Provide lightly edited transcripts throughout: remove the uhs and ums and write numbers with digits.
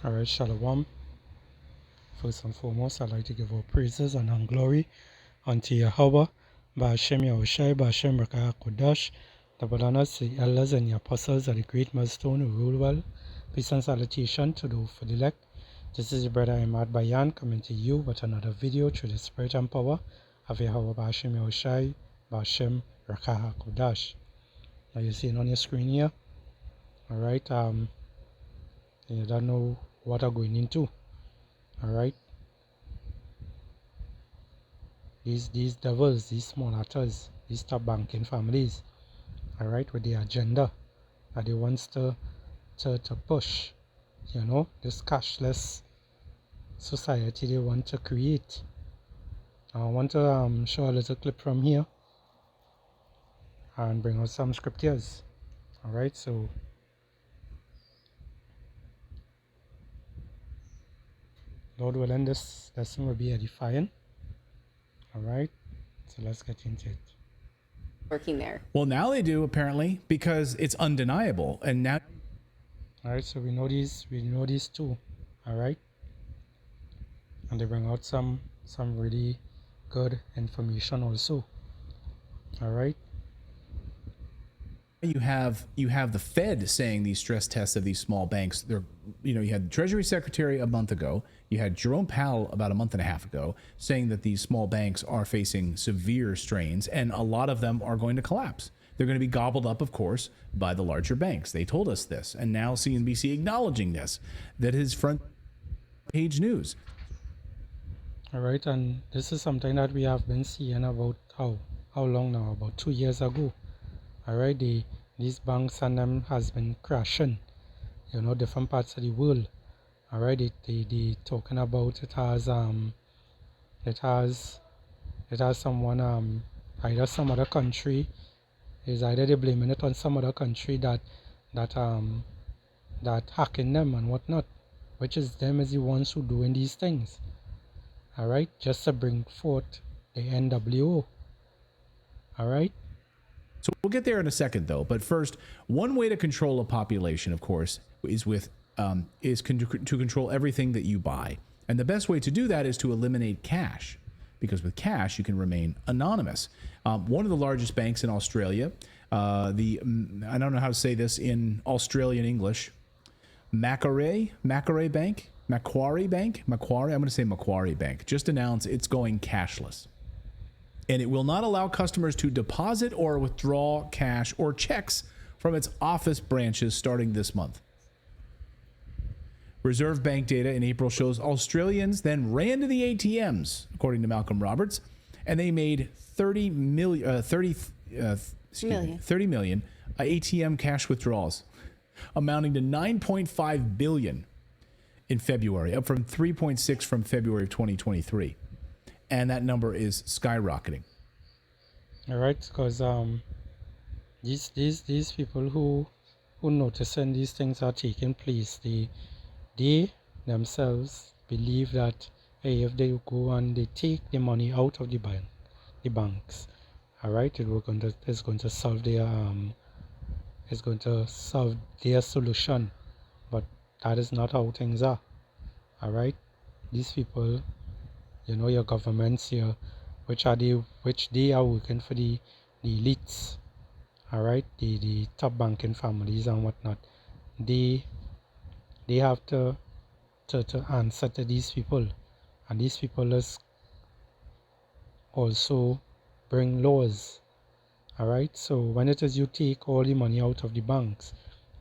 Alright, Shalom. First and foremost, I'd like to give all praises and glory unto Yahweh, Ba'ashem Yahushai, Ba'ashem Rakah Kodash, the Balanas, the elders and the apostles of the great milestone who rule well. Peace and salutation to the for the elect. This is your brother Ahmad Bayan coming to you with another video through the spirit and power of Yahweh, Ba'ashem Yahushai, Ba'ashem Rakah Kodash. Now you're seeing on your screen here, alright, you don't know what I'm going into. Alright, these devils, these small actors, these top banking families, alright, with the agenda that they wants to push, this cashless society they want to create. I want to show a little clip from here and bring out some scriptures. Alright, so Lord willing, this lesson will be edifying. Alright, so let's get into it. Working there. Well, now they do, apparently, because it's undeniable. And now, alright, so we know these two. Alright, and they bring out some really good information also. Alright, you have the Fed saying these stress tests of these small banks. You had the Treasury Secretary a month ago. You had Jerome Powell about a month and a half ago saying that these small banks are facing severe strains, and a lot of them are going to collapse. They're going to be gobbled up, of course, by the larger banks. They told us this, and now CNBC acknowledging this. That is front page news. all right, and this is something that we have been seeing about how long now? About 2 years ago. All right, these banks and them has been crashing, different parts of the world. All right, they talking about it has someone either some other country is either they blaming it on some other country that hacking them and whatnot, which is them is the ones who doing these things. All right, just to bring forth the N.W.Ö. All right. So we'll get there in a second, though. But first, one way to control a population, of course, is to control everything that you buy. And the best way to do that is to eliminate cash, because with cash, you can remain anonymous. One of the largest banks in Australia, I don't know how to say this in Australian English, Macquarie Bank, I'm going to say Macquarie Bank, just announced it's going cashless. And it will not allow customers to deposit or withdraw cash or checks from its office branches starting this month. Reserve Bank data in April shows Australians then ran to the ATMs, according to Malcolm Roberts, and they made 30 million ATM cash withdrawals, amounting to 9.5 billion in February, up from 3.6 from February of 2023. And that number is skyrocketing. All right, because these people who noticing these things are taking place, they themselves believe that, hey, if they go and they take the money out of the banks, all right, it's going to solve their solution. But that is not how things are. All right, these people, your governments here, which they are working for the elites, all right, the top banking families and whatnot. They have to answer to these people, and these people is also bring laws. All right, so when it is you take all the money out of the banks,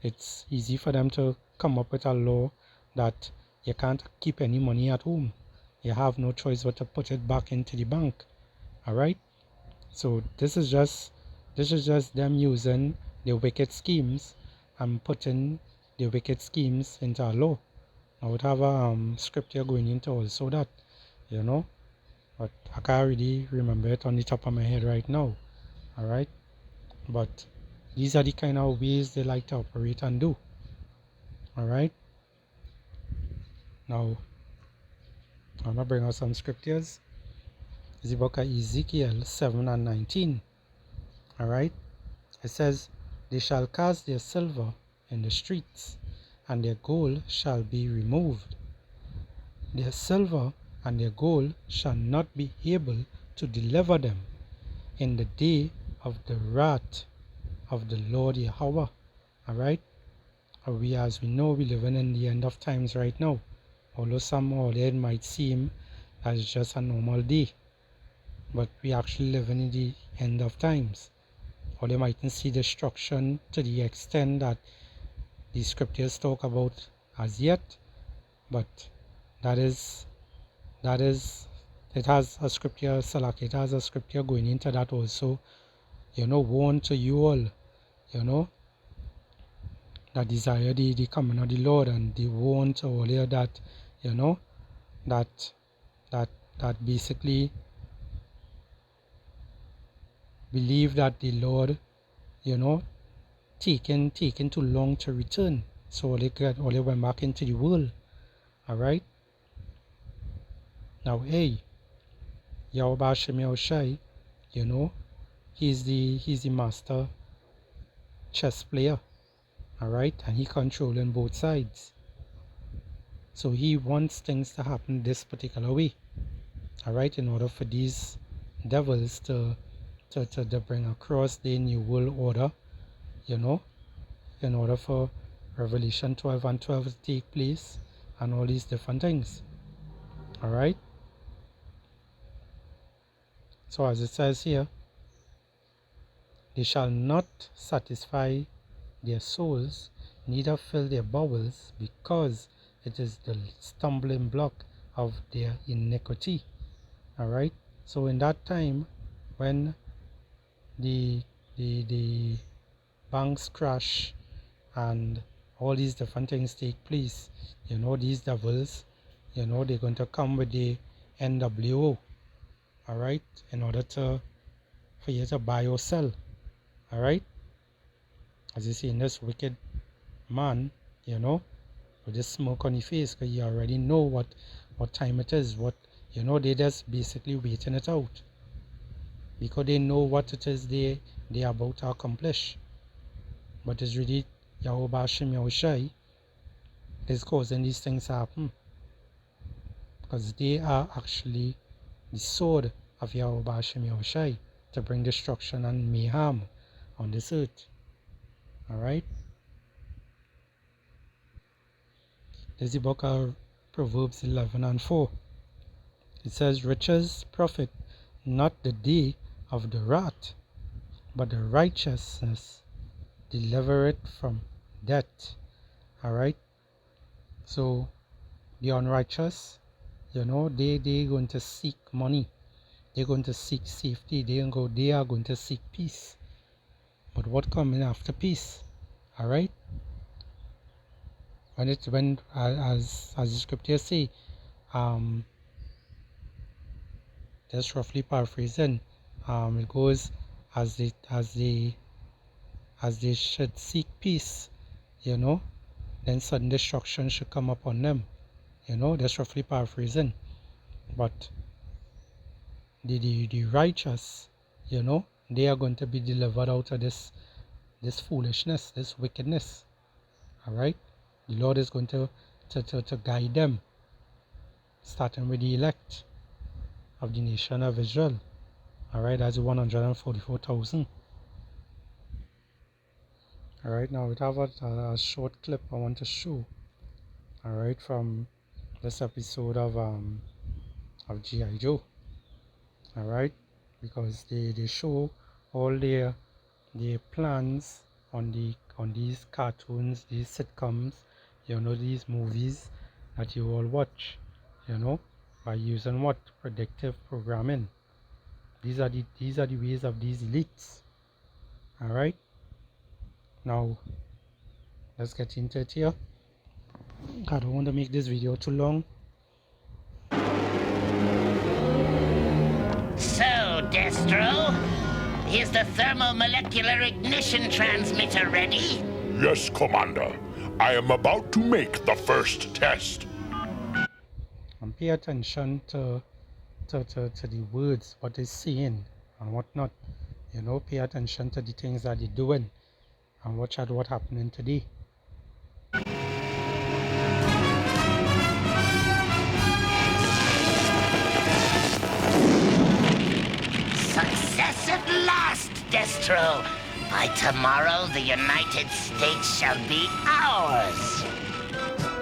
it's easy for them to come up with a law that you can't keep any money at home. You have no choice but to put it back into the bank. All right, so this is just them using the wicked schemes and putting the wicked schemes into a law. I would have a script here going into also that, but I can't really remember it on the top of my head right now. All right, but these are the kind of ways they like to operate and do. All right, now I'm going to bring out some scriptures. It's the book of Ezekiel 7 and 19. Alright? It says, they shall cast their silver in the streets, and their gold shall be removed. Their silver and their gold shall not be able to deliver them in the day of the wrath of the Lord Yahweh. Alright? As we know, we're living in the end of times right now. Although somehow it might seem as just a normal day, but we actually living in the end of times. Or they mightn't see destruction to the extent that the scriptures talk about as yet, but that is it has a scripture, Salak, it has a scripture going into that also, woe unto you all, that desire the coming of the Lord, and the woe unto all here that, that that basically believe that the Lord, taking too long to return. So they went back into the world. Alright? Now Yahweh Hashem Yahushai, he's the master chess player. Alright? And he controlling both sides. So he wants things to happen this particular way. Alright, in order for these devils to bring across the new world order, in order for Revelation 12 and 12 to take place, and all these different things. Alright? So as it says here, they shall not satisfy their souls, neither fill their bowels, because it is the stumbling block of their iniquity. Alright? So in that time, when the banks crash and all these different things take place, these devils, they're going to come with the N.Ẃ.Ö, alright, in order for you to buy or sell. Alright? As you see in this wicked man, with this smoke on his face, because you already know what time it is, they just basically waiting it out, because they know what it is they are about to accomplish. But it's really Yahweh Hashem Yahushai is causing these things to happen, because they are actually the sword of Yahweh Hashem Yahushai to bring destruction and mayhem on this earth. Alright? This is the book of Proverbs 11 and 4. It says, riches profit not the day of the wrath, but the righteousness deliver it from death. Alright? So the unrighteous, they going to seek money. They're going to seek safety. They are going to seek peace. But what coming after peace? Alright? When as the scriptures say, just roughly paraphrasing, it goes as they should seek peace, then sudden destruction should come upon them. That's roughly paraphrasing. But the righteous, they are going to be delivered out of this foolishness, this wickedness. Alright? The Lord is going to guide them, starting with the elect of the nation of Israel. Alright, that's 144,000. Alright, now we have a short clip I want to show. Alright, from this episode of G.I. Joe. Alright, because they show all their plans on these cartoons, these sitcoms, these movies that you all watch, by using what? Predictive programming. These are the ways of these elites. Alright, now let's get into it here. I don't want to make this video too long. So, Destro, is the thermomolecular ignition transmitter ready? Yes, Commander. I am about to make the first test. And pay attention to the words, what they're saying and what not. Pay attention to the things that they're doing and watch out what happening today. Destro. By tomorrow, the United States shall be ours.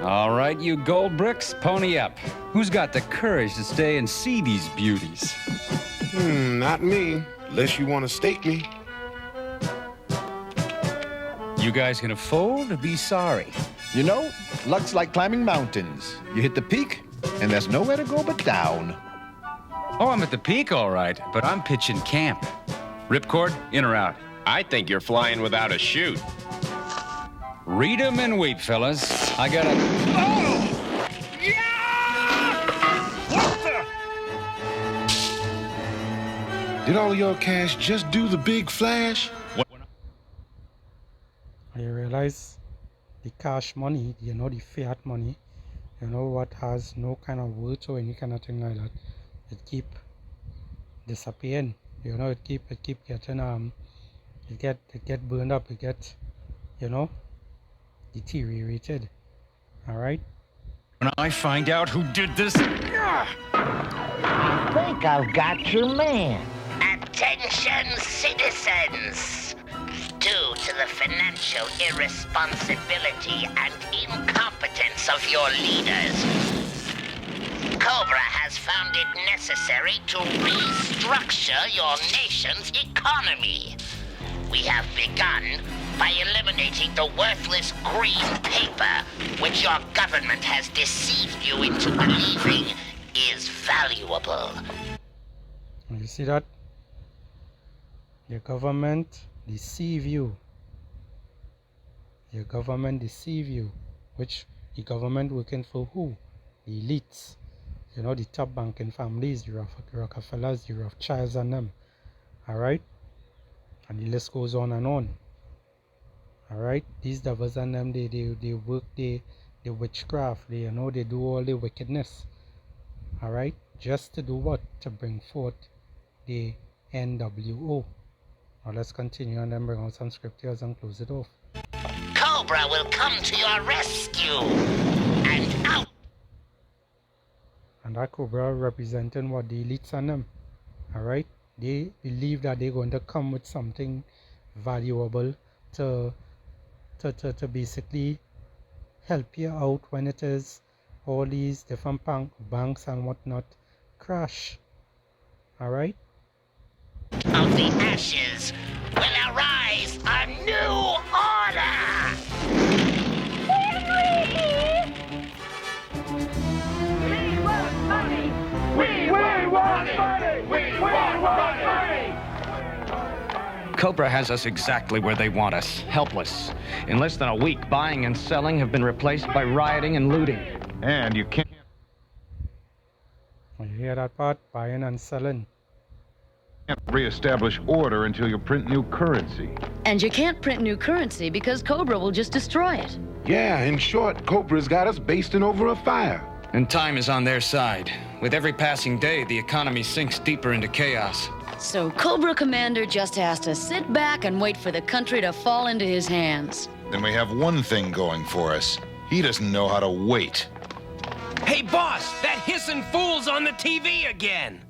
All right, you gold bricks, pony up. Who's got the courage to stay and see these beauties? Not me. Unless you want to stake me. You guys gonna fold or be sorry? You know, luck's like climbing mountains. You hit the peak, and there's nowhere to go but down. Oh, I'm at the peak, all right, but I'm pitching camp. Ripcord, in or out? I think you're flying without a chute. Read 'em and wait, fellas. I gotta... Oh! Yeah! What the? Did all your cash just do the big flash? What? You realize the cash money, you know, the fiat money, you know, what has no kind of worth or any kind of thing like that, it keep disappearing. You know, it keep getting it get burned up, it get, you know, deteriorated. All right. When I find out who did this... I think I've got your man. Attention, citizens. Due to the financial irresponsibility and incompetence of your leaders, Cobra has found it necessary to restructure your nation's economy. We have begun by eliminating the worthless green paper, which your government has deceived you into believing is valuable. You see that? Your government deceive you. Your government deceive you. Which the government working for who? The elites. You know, the top banking families, the Rockefellers, the Rothschilds and them. Alright? And the list goes on and on. Alright? These devils and them, they work the witchcraft. They, you know, they do all the wickedness. Alright? Just to do what? To bring forth the N.W.Ö. Now let's continue and then bring out some scriptures and close it off. Cobra will come to your rescue and out. And that Cobra representing what? The elites and them. Alright? They believe that they're going to come with something valuable to basically help you out when it is all these different banks and whatnot crash. Alright? Of the ashes will arise a new order! We want money! We want money! We want money! Cobra has us exactly where they want us, helpless. In less than a week, buying and selling have been replaced by rioting and looting. And you can't You hear that part? Buying and selling. reestablish order until you print new currency. And you can't print new currency because Cobra will just destroy it. Yeah, in short, Cobra's got us basting over a fire. And time is on their side. With every passing day, the economy sinks deeper into chaos. So Cobra Commander just has to sit back and wait for the country to fall into his hands. Then we have one thing going for us. He doesn't know how to wait. Hey, boss, that hissing fool's on the TV again.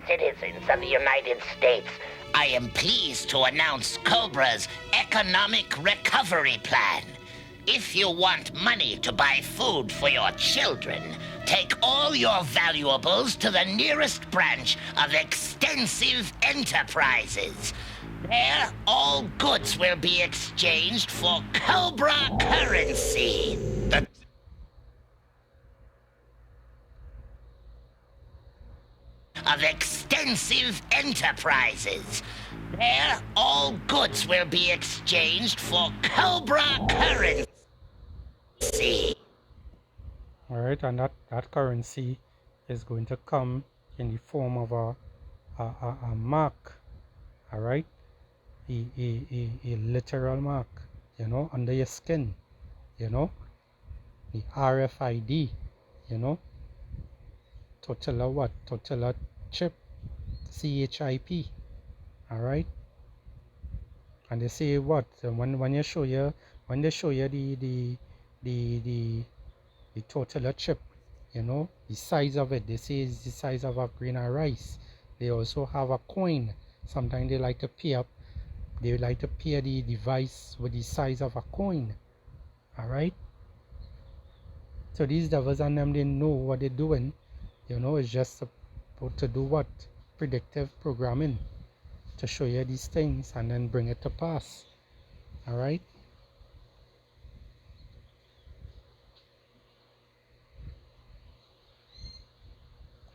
Citizens of the United States, I am pleased to announce Cobra's Economic Recovery Plan. If you want money to buy food for your children, take all your valuables to the nearest branch of Extensive Enterprises. There, all goods will be exchanged for Cobra currency. Of Extensive Enterprises. There, all goods will be exchanged for Cobra currency. Alright, and that currency is going to come in the form of a mark. Alright? A literal mark, you know, under your skin, you know, the RFID, you know, Totilla what? Totilla chip, CHIP, alright? And they say what? When they show you the Totilla chip, you know, the size of it, they say is the size of a grain of rice. They also have a coin Sometimes they like to pair up. They like to pair the device with the size of a coin. Alright? So these devils and them, they know what they're doing. You know, it's just about to do what? Predictive programming. To show you these things and then bring it to pass. Alright?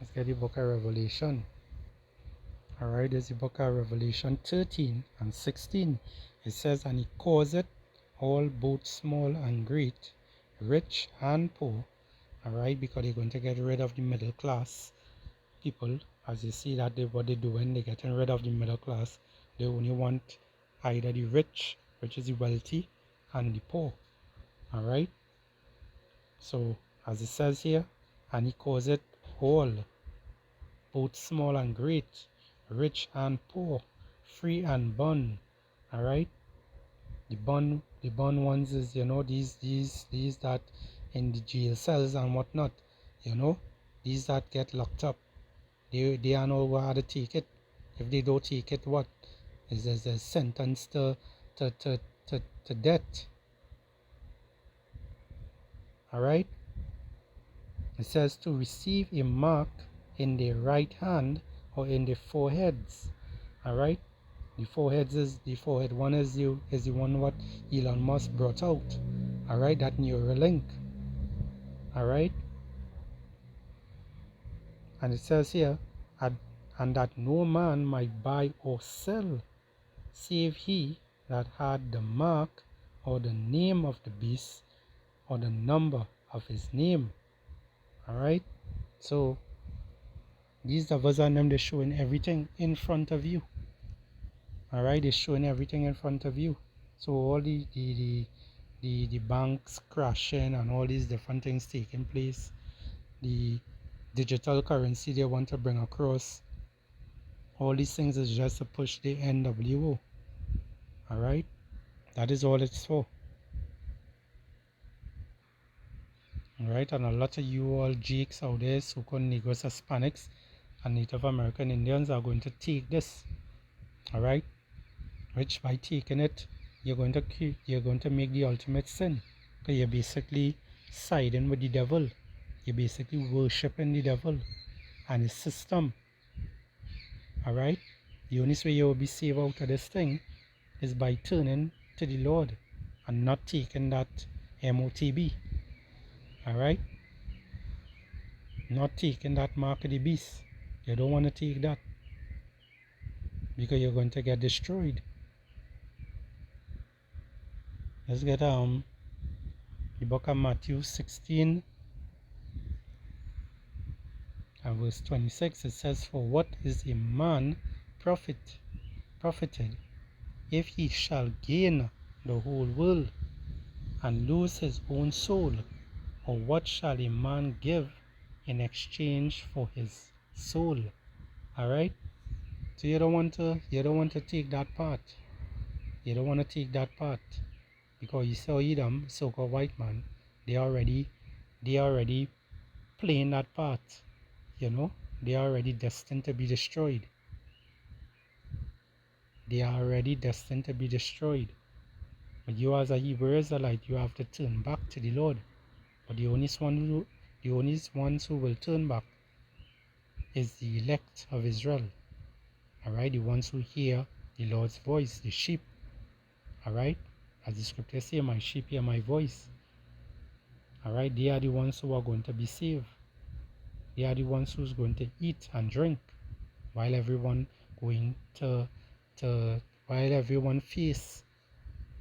Let's get the book of Revelation. Alright, there's the book of Revelation 13 and 16. It says, and he causeth all, both small and great, rich and poor. Alright, because they're going to get rid of the middle class people. As you see that what they're doing, they're getting rid of the middle class. They only want either the rich, which is the wealthy, and the poor. Alright. So as it says here, and he causeth all, both small and great, rich and poor, free and bond. Alright. The bond ones is, you know, these that in the jail cells and whatnot, you know, these that get locked up. They are not going to take it. If they don't take it, what is a sentence to death. Alright. It says to receive a mark in their right hand or in their foreheads. Alright. The forehead one is the one what Elon Musk brought out. Alright, that Neuralink. Alright. And it says here, and that no man might buy or sell, save he that had the mark or the name of the beast or the number of his name. Alright. So these devils and them, they're showing everything in front of you. Alright, they're showing everything in front of you. So all the banks crashing and all these different things taking place, the digital currency they want to bring across, all these things is just to push the N.W.Ö. Alright, that is all it's for. Alright, and a lot of you all jakes out there, so-called Negroes, Hispanics, and Native American Indians are going to take this. Alright, which by taking it, you're going to make the ultimate sin. Because you're basically siding with the devil. You're basically worshipping the devil and his system. Alright, the only way you will be saved out of this thing is by turning to the Lord and not taking that MOTB. Alright, not taking that mark of the beast. You don't want to take that, because you're going to get destroyed. Let's get the book of Matthew 16 and verse 26. It says, for what is a man profited if he shall gain the whole world and lose his own soul? Or what shall a man give in exchange for his soul? Alright, so you don't want to take that part. You don't want to take that part, because you saw them so-called white man, they already playing that part. You know, they are already destined to be destroyed. They are already destined to be destroyed. But you as a Hebrew Israelite, you have to turn back to the Lord. But the only ones who will turn back is the elect of Israel. Alright, the ones who hear the Lord's voice, the sheep. Alright, as the scripture say, my sheep hear my voice. Alright, they are the ones who are going to be saved. They are the ones who's going to eat and drink, while everyone while everyone face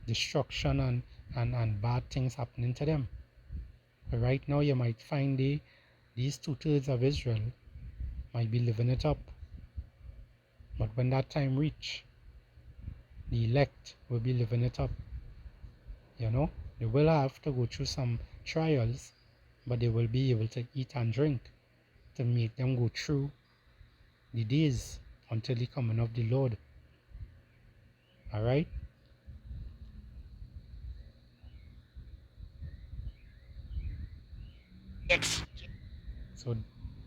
destruction and bad things happening to them. But right now you might find these 2/3 of Israel might be living it up. But when that time reach, the elect will be living it up. You know, they will have to go through some trials, but they will be able to eat and drink to make them go through the days until the coming of the Lord. Alright? So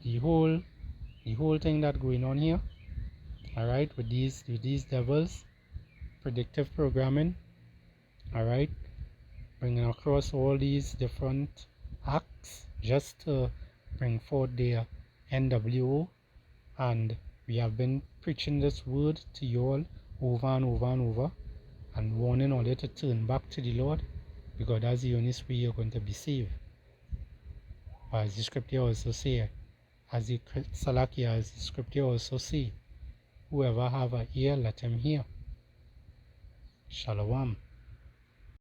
the whole thing that going on here Alright, with these devils, predictive programming, alright, bringing across all these different acts just to bring forth their N.W.Ö, and we have been preaching this word to you all over and over and over, and warning all you to turn back to the Lord, because that's the only way you're going to be saved. But as the scripture also say, as the scripture also say, whoever have an ear, let him hear. Shalom.